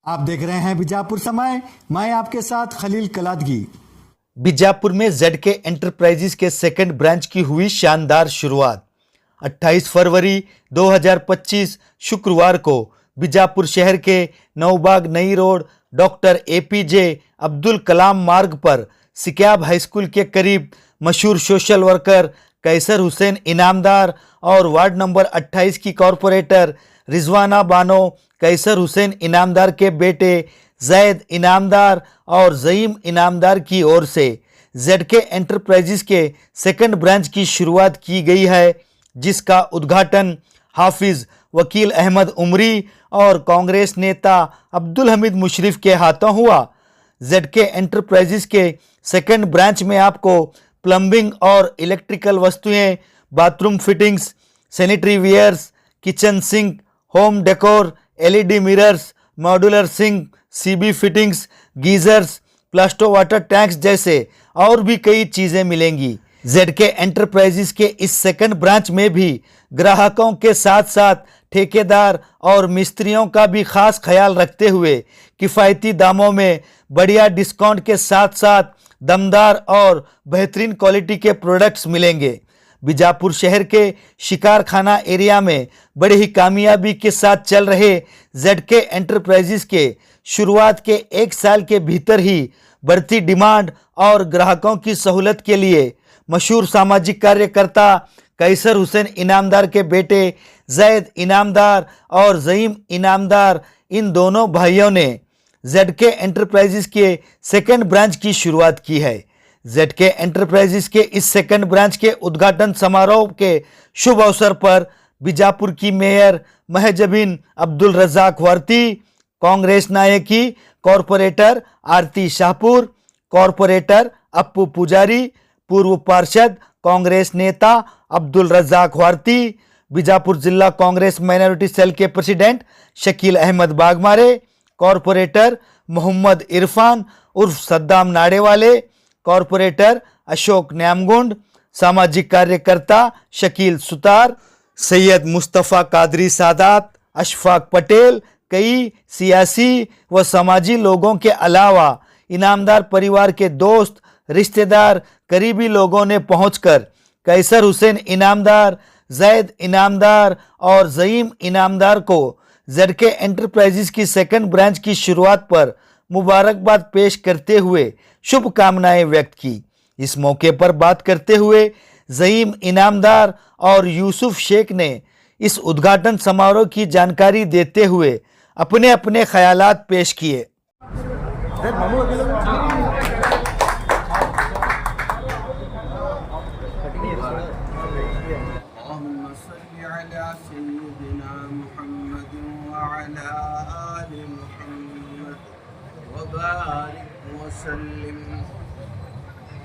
आप देख रहे हैं बीजापुर समय। मैं आपके साथ खलील कलादगी। बीजापुर में जेडके एंटरप्राइजेज के सेकंड ब्रांच की हुई शानदार शुरुआत। 28 फरवरी 2025 शुक्रवार को बीजापुर शहर के नौबाग नई road doctor APJ Abdul Kalam मार्ग पर सिक्याब हाई स्कूल के करीब मशहूर सोशल वर्कर कैसर हुसैन इनामदार और वार्ड नंबर 28 की कॉरपोरेटर रिजवाना बानो कैसर हुसैन इनामदार के बेटे जैद इनामदार और ज़ईम इनामदार की ओर से जेडके एंटरप्राइजेज के सेकंड ब्रांच की शुरुआत की गई है, जिसका उद्घाटन हाफिज वकील अहमद उमरी और कांग्रेस नेता अब्दुल हमीद मुशरिफ के हाथों हुआ। जेडके एंटरप्राइजेज के सेकंड ब्रांच में आपको प्लम्बिंग और इलेक्ट्रिकल वस्तुएं, bathroom fittings, sanitary wares, kitchen sink, home decor, LED mirrors, modular sink, CB fittings, geysers, Plasto water tanks जैसे और भी कई चीज़ें मिलेंगी। जेडके एंटरप्राइजेज के इस सेकंड ब्रांच में भी ग्राहकों के साथ साथ ठेकेदार और मिस्त्रियों का भी खास ख्याल रखते हुए किफ़ायती दामों में बढ़िया डिस्काउंट के साथ साथ दमदार और बेहतरीन क्वालिटी के प्रोडक्ट्स मिलेंगे। बीजापुर शहर के शिकारखाना एरिया में बड़ी ही कामयाबी के साथ चल रहे जेडके एंटरप्राइजेज के शुरुआत के एक साल के भीतर ही बढ़ती डिमांड और ग्राहकों की सहूलत के लिए मशहूर सामाजिक कार्यकर्ता कैसर हुसैन इनामदार के बेटे जैद इनामदार और ज़ईम इनामदार, इन दोनों भाइयों ने जेडके एंटरप्राइजेज के सेकंड ब्रांच की शुरुआत की है। जेडके एंटरप्राइजेज के इस सेकंड ब्रांच के उद्घाटन समारोह के शुभ अवसर पर बीजापुर की मेयर महजबीन अब्दुल रज़ाक वर्ती, कांग्रेस नायकी कॉरपोरेटर आरती शाहपुर, कॉरपोरेटर अप्पू पुजारी, पूर्व पार्षद कांग्रेस नेता अब्दुल रज़ाक वर्ती, बीजापुर जिला कांग्रेस माइनॉरिटी सेल के प्रेसिडेंट शकील अहमद बागमारे, कॉरपोरेटर मोहम्मद इरफान उर्फ सद्दाम नाड़ेवाले, कॉरपोरेटर अशोक न्यामगुंड, सामाजिक कार्यकर्ता शकील सुतार, सैयद मुस्तफ़ा कादरी सादात, अशफाक पटेल, कई सियासी व समाजी लोगों के अलावा इनामदार परिवार के दोस्त, रिश्तेदार, करीबी लोगों ने पहुंचकर कैसर हुसैन इनामदार, जैद इनामदार और ज़ईम इनामदार को जेडके एंटरप्राइजेज की सेकंड ब्रांच की शुरुआत पर मुबारकबाद पेश करते हुए शुभकामनाएं व्यक्त की। इस मौके पर बात करते हुए ज़ईम इनामदार और यूसुफ शेख ने इस उद्घाटन समारोह की जानकारी देते हुए अपने अपने ख्यालात पेश किए।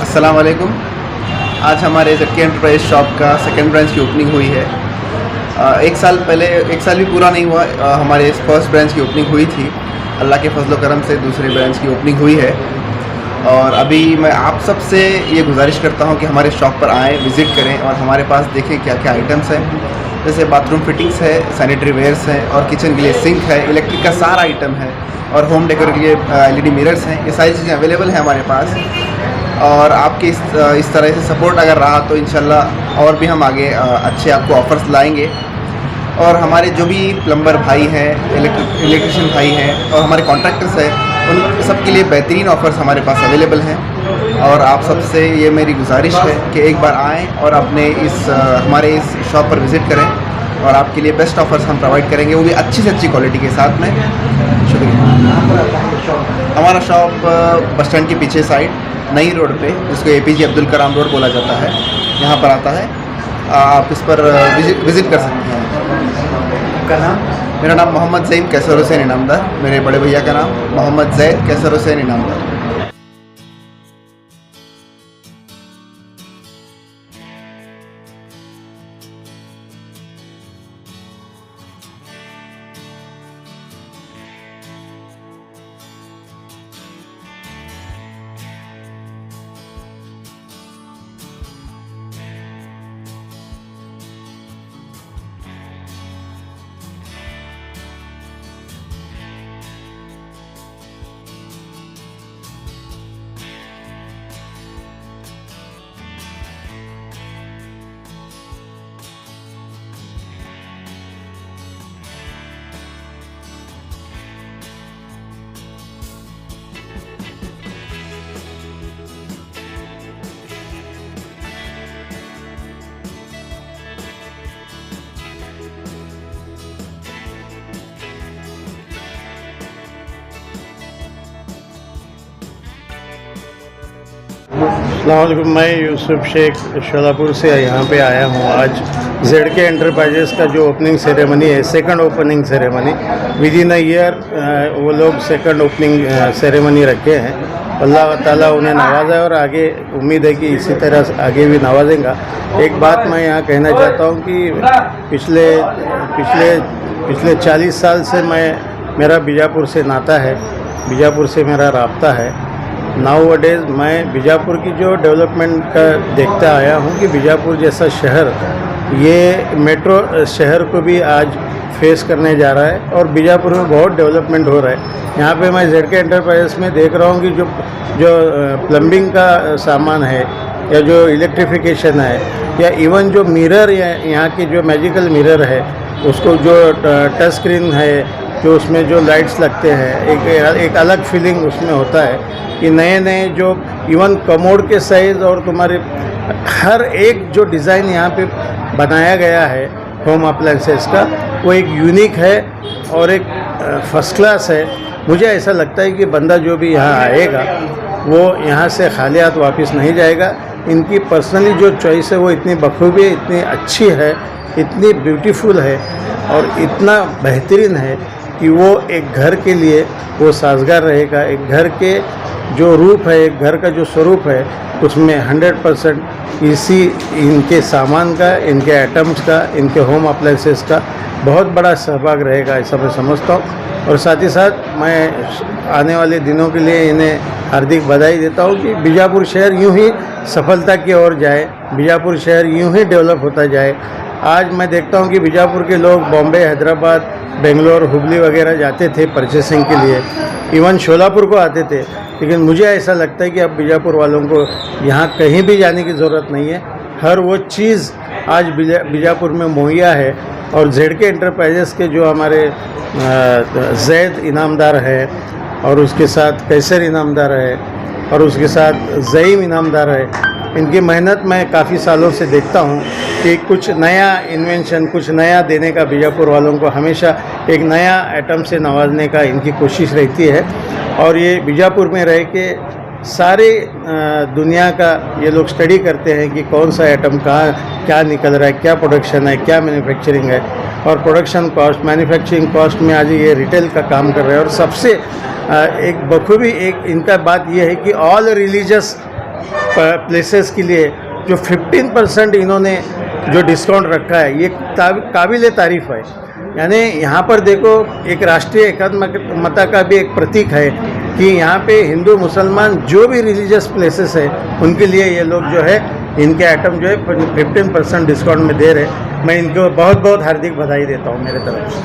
अस्सलाम वालेकुम। आज हमारे जेडके एंटरप्राइज शॉप का सेकंड ब्रांच की ओपनिंग हुई है। एक साल भी पूरा नहीं हुआ, हमारे इस फर्स्ट ब्रांच की ओपनिंग हुई थी। अल्लाह के फजल करम से दूसरे ब्रांच की ओपनिंग हुई है और अभी मैं आप सब से ये गुजारिश करता हूँ कि हमारे शॉप पर आएँ, विज़िट करें और हमारे पास देखें क्या क्या आइटम्स हैं। जैसे बाथरूम फिटिंग्स है, सैनिटरी वेयर्स हैं और किचन के लिए सिंक है, इलेक्ट्रिक का सारा आइटम है और होम डेकोर के लिए एलईडी मिरर्स हैं। ये सारी चीज़ें अवेलेबल हैं हमारे पास और आपकी इस तरह से सपोर्ट अगर रहा तो इंशाल्लाह और भी हम आगे अच्छे आपको ऑफ़र्स लाएंगे। और हमारे जो भी प्लम्बर भाई हैं, इलेक्ट्रिशियन भाई हैं और हमारे कॉन्ट्रैक्टर्स हैं, उन सब के लिए बेहतरीन ऑफ़र्स हमारे पास अवेलेबल हैं। और आप सबसे ये मेरी गुजारिश है कि एक बार आएँ और अपने हमारे इस शॉप पर विज़िट करें और आपके लिए बेस्ट ऑफ़र्स हम प्रोवाइड करेंगे, वो भी अच्छी से अच्छी क्वालिटी के साथ में। शुक्रिया। हमारा शॉप बस स्टैंड के पीछे साइड नई रोड पे, जिसको एपीजे अब्दुल कलाम रोड बोला जाता है, यहाँ पर आता है। आप इस पर विज़िट कर सकते हैं। आपका नाम? मेरा नाम मोहम्मद ज़ईम कैसर हुसैन इनामदार, मेरे बड़े भैया का नाम मोहम्मद ज़ैद कैसर हुसैन इनामदार। अस्सलामुअलैकुम, मैं यूसुफ शेख शोलापुर से यहाँ पे आया हूँ। आज ZK एंटरप्राइजेस का जो ओपनिंग सेरेमनी है, second opening ceremony with in a year, वो लोग सेकंड ओपनिंग सेरेमनी रखे हैं। अल्लाह ताला उन्हें नवाजा है और आगे उम्मीद है कि इसी तरह आगे भी नवाजेगा। एक बात मैं यहाँ कहना चाहता हूँ कि पिछले 40 साल से मेरा बीजापुर से नाता है, बीजापुर से मेरा राब्ता है। नाउ डेज मैं बीजापुर की जो डेवलपमेंट का देखता आया हूँ कि बीजापुर जैसा शहर ये मेट्रो शहर को भी आज फेस करने जा रहा है और बीजापुर में बहुत डेवलपमेंट हो रहा है। यहाँ पे मैं ZK एंटरप्राइजेस में देख रहा हूँ कि जो प्लम्बिंग का सामान है या जो इलेक्ट्रिफिकेशन है या इवन जो मिरर यहाँ की जो मैजिकल मिरर है उसको जो टच स्क्रीन है, जो उसमें जो लाइट्स लगते हैं, एक अलग फीलिंग उसमें होता है कि नए जो इवन कमोड के साइज़ और तुम्हारे हर एक जो डिज़ाइन यहाँ पे बनाया गया है होम अप्लायंसेस का, वो एक यूनिक है और एक फर्स्ट क्लास है। मुझे ऐसा लगता है कि बंदा जो भी यहाँ आएगा वो यहाँ से खाली हाथ वापस नहीं जाएगा। इनकी पर्सनली जो चॉइस है वो इतनी बखूबी है, इतनी अच्छी है, इतनी ब्यूटीफुल है और इतना बेहतरीन है कि वो एक घर के लिए वो साजगार रहेगा। एक घर के जो रूप है, एक घर का जो स्वरूप है, उसमें 100% इनके सामान का, इनके आइटम्स का, इनके होम अप्लायंसेस का बहुत बड़ा सहभाग रहेगा, ऐसा मैं समझता हूँ। और साथ ही साथ मैं आने वाले दिनों के लिए इन्हें हार्दिक बधाई देता हूँ कि बीजापुर शहर यूँ ही सफलता की ओर जाए, बीजापुर शहर यूँ ही डेवलप होता जाए। आज मैं देखता हूँ कि बीजापुर के लोग बॉम्बे, हैदराबाद, बेंगलोर, हुबली वगैरह जाते थे परचेसिंग के लिए, इवन शोलापुर को आते थे, लेकिन मुझे ऐसा लगता है कि अब बीजापुर वालों को यहाँ कहीं भी जाने की ज़रूरत नहीं है। हर वो चीज़ आज बीजापुर में मुहैया है। और ZK एंटरप्राइजेस के जो हमारे जैद इनामदार है और उसके साथ कैसर इनामदार है और उसके साथ ज़ईम इनामदार है, इनकी मेहनत मैं काफ़ी सालों से देखता हूँ कि कुछ नया इन्वेंशन, कुछ नया देने का बीजापुर वालों को हमेशा एक नया आइटम से नवाजने का इनकी कोशिश रहती है। और ये बीजापुर में रह के सारे दुनिया का ये लोग स्टडी करते हैं कि कौन सा आइटम कहाँ क्या निकल रहा है, क्या प्रोडक्शन है, क्या मैन्युफैक्चरिंग है। और प्रोडक्शन कॉस्ट, मैन्युफैक्चरिंग कॉस्ट में आज ये रिटेल का काम कर रहे हैं। और सबसे एक बखूबी एक इनका बात ये है कि ऑल रिलीजियस प्लेसेस के लिए जो 15% इन्होंने जो डिस्काउंट रखा है, ये काबिल तारीफ़ है। यानी यहाँ पर देखो, एक राष्ट्रीय एकात्मकता का भी एक प्रतीक है कि यहाँ पे हिंदू मुसलमान जो भी रिलीजियस प्लेसेस है उनके लिए ये लोग जो है इनके आइटम जो है 15% डिस्काउंट में दे रहे। मैं इनको बहुत बहुत हार्दिक बधाई देता हूँ मेरे तरफ से।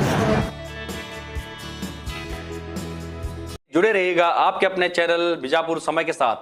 जुड़े रहिएगा आपके अपने चैनल बीजापुर समय के साथ।